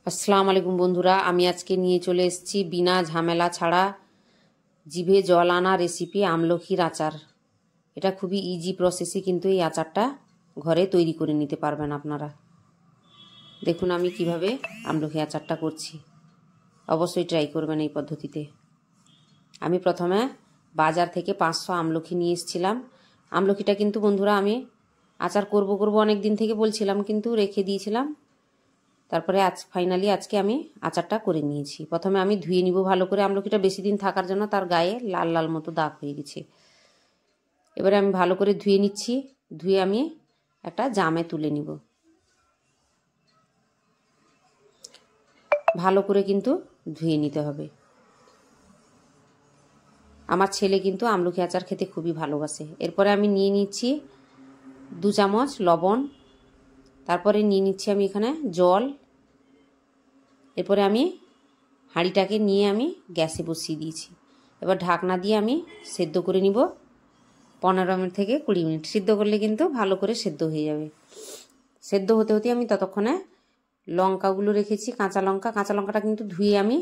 আসসালামু আলাইকুম বন্ধুরা, আমি আজকে নিয়ে চলে এসেছি বিনা ঝামেলা ছাড়া জিভে জল আনা রেসিপি আমলকির আচার। এটা খুবই ইজি প্রসেসে কিন্তু এই আচারটা ঘরে তৈরি করে নিতে পারবেন আপনারা। দেখুন আমি কিভাবে আমলকি আচারটা করছি, অবশ্যই ট্রাই করবেন এই পদ্ধতিতে। আমি প্রথমে বাজার থেকে 500 আমলকি নিয়ে এসেছিলাম। আমলকিটা কিন্তু বন্ধুরা আমি আচার করব অনেক দিন থেকে বলছিলাম, কিন্তু রেখে দিয়েছিলাম। তারপরে ফাইনালি আজকে আমি আচারটা করে নিয়েছি। প্রথমে আমি ধুয়ে নিব ভালো করে, আমলকিটা বেশি দিন থাকার জন্য তার গায়ে লাল লাল মতো দাগ হয়ে গেছে। এবারে আমি ভালো করে ধুয়ে নিচ্ছি। ধুয়ে আমি একটা জামে তুলে নিব। ভালো করে কিন্তু ধুয়ে নিতে হবে। আমার ছেলে কিন্তু আমলকি আচার খেতে খুবই ভালোবাসে। এরপরে আমি নিয়ে নিচ্ছি 2 চামচ লবণ। তারপরে নিয়ে নিচ্ছি আমি এখানে জল। এরপরে আমি হাঁড়িটাকে নিয়ে আমি গ্যাসে বসিয়ে দিয়েছি। এবার ঢাকনা দিয়ে আমি সেদ্ধ করে নিব 15 মিনিট থেকে 20 মিনিট। সিদ্ধ করলে কিন্তু ভালো করে সেদ্ধ হয়ে যাবে। সেদ্ধ হতে হতে আমি ততক্ষণে লঙ্কাগুলো রেখেছি, কাঁচা লঙ্কাটা কিন্তু ধুয়ে আমি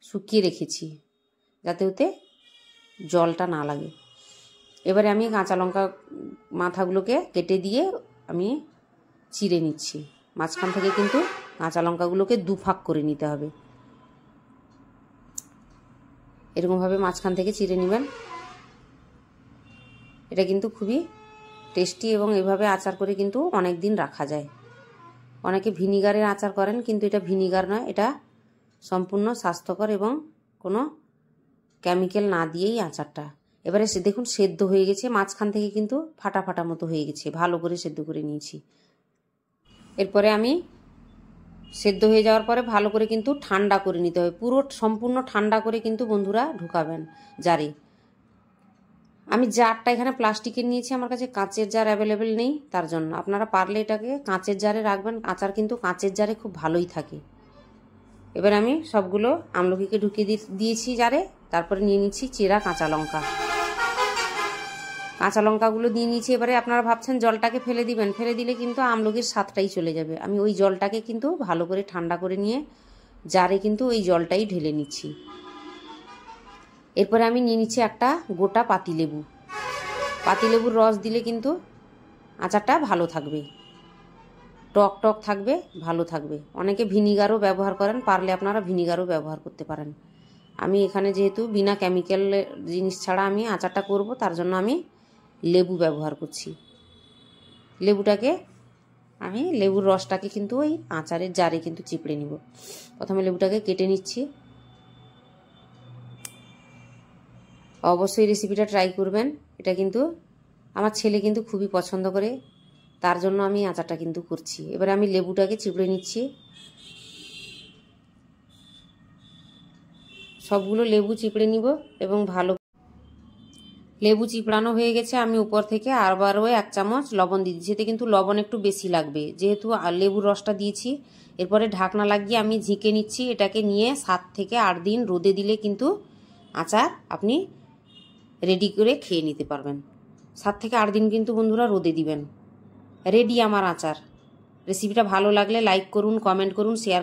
শুকিয়ে রেখেছি যাতে ওতে জলটা না লাগে। এবারে আমি কাঁচা লঙ্কা মাথাগুলোকে কেটে দিয়ে আমি চিড়ে নিচ্ছি। মাঝখান থেকে কিন্তু কাঁচা লঙ্কাগুলোকে 2 ভাগ করে নিতে হবে। এরকমভাবে মাঝখান থেকে চিড়ে নেবেন। এটা কিন্তু খুবই টেস্টি এবং এভাবে আচার করে কিন্তু অনেক দিন রাখা যায়। অনেকে ভিনিগারের আচার করেন, কিন্তু এটা ভিনিগার নয়, এটা সম্পূর্ণ স্বাস্থ্যকর এবং কোনো কেমিক্যাল না দিয়েই আচারটা। এবারে দেখুন সেদ্ধ হয়ে গেছে, মাঝখান থেকে কিন্তু ফাটা ফাটা মতো হয়ে গেছে। ভালো করে সেদ্ধ করে নিয়েছি। এরপরে আমি সেদ্ধ হয়ে যাওয়ার পরে ভালো করে কিন্তু ঠান্ডা করে নিতে হবে। পুরো সম্পূর্ণ ঠান্ডা করে কিন্তু বন্ধুরা ঢুকাবেন জারে। আমি জারটা এখানে প্লাস্টিকের নিয়েছি, আমার কাছে কাঁচের জার অ্যাভেলেবেল নেই, তার জন্য আপনারা পারলে এটাকে কাঁচের জারে রাখবেন। আচার কিন্তু কাঁচের জারে খুব ভালোই থাকে। এবার আমি সবগুলো আমলকিকে ঢুকিয়ে দিয়েছি জারে। তারপরে নিয়ে নিচ্ছি চেরা কাঁচা লঙ্কাগুলো দিয়ে নিয়েছি। এবারে আপনারা ভাবছেন জলটাকে ফেলে দিবেন, ফেলে দিলে কিন্তু আমলকির স্বাদটাই চলে যাবে। আমি ওই জলটাকে কিন্তু ভালো করে ঠান্ডা করে নিয়ে জারে কিন্তু ওই জলটাই ঢেলে নিচ্ছি। এরপরে আমি নিয়ে নিচ্ছি একটা গোটা পাতিলেবুর রস দিলে কিন্তু আচারটা ভালো থাকবে, টক টক থাকবে, ভালো থাকবে। অনেকে ভিনিগারও ব্যবহার করেন, পারলে আপনারা ভিনিগারও ব্যবহার করতে পারেন। আমি এখানে যেহেতু বিনা কেমিক্যাল জিনিস ছাড়া আমি আচারটা করব, তার জন্য আমি লেবু ব্যবহার করছি। আমি লেবুর রসটাকে কিন্তু ওই আচারের জারে কিন্তু চিপড়ে নিব। প্রথমে লেবুটাকে কেটে নিচ্ছি। অবশ্যই রেসিপিটা ট্রাই করবেন। এটা কিন্তু আমার ছেলে কিন্তু খুবই পছন্দ করে, তার জন্য আমি আচারটা কিন্তু করছি। এবারে আমি লেবুটাকে চিপড়ে নিচ্ছি। সবগুলো লেবু চিপড়ে নিব এবং ভালো লেবু চিপড়ানো হয়ে গেছে। আমি উপর থেকে আবারও 1 চামচ লবণ দিয়ে দিচ্ছি। এতে কিন্তু লবণ একটু বেশি লাগবে যেহেতু লেবুর রসটা দিয়েছি। এরপরে ঢাকনা লাগিয়ে আমি ঝেঁকে নিচ্ছি। এটাকে নিয়ে 7 থেকে 8 দিন রোদে দিলে কিন্তু আচার আপনি রেডি করে খেয়ে নিতে পারবেন। 7 থেকে 8 দিন কিন্তু বন্ধুরা রোদে দিবেন। রেডি আমার আচার। রেসিপিটা ভালো লাগলে লাইক করুন, কমেন্ট করুন, শেয়ার করুন।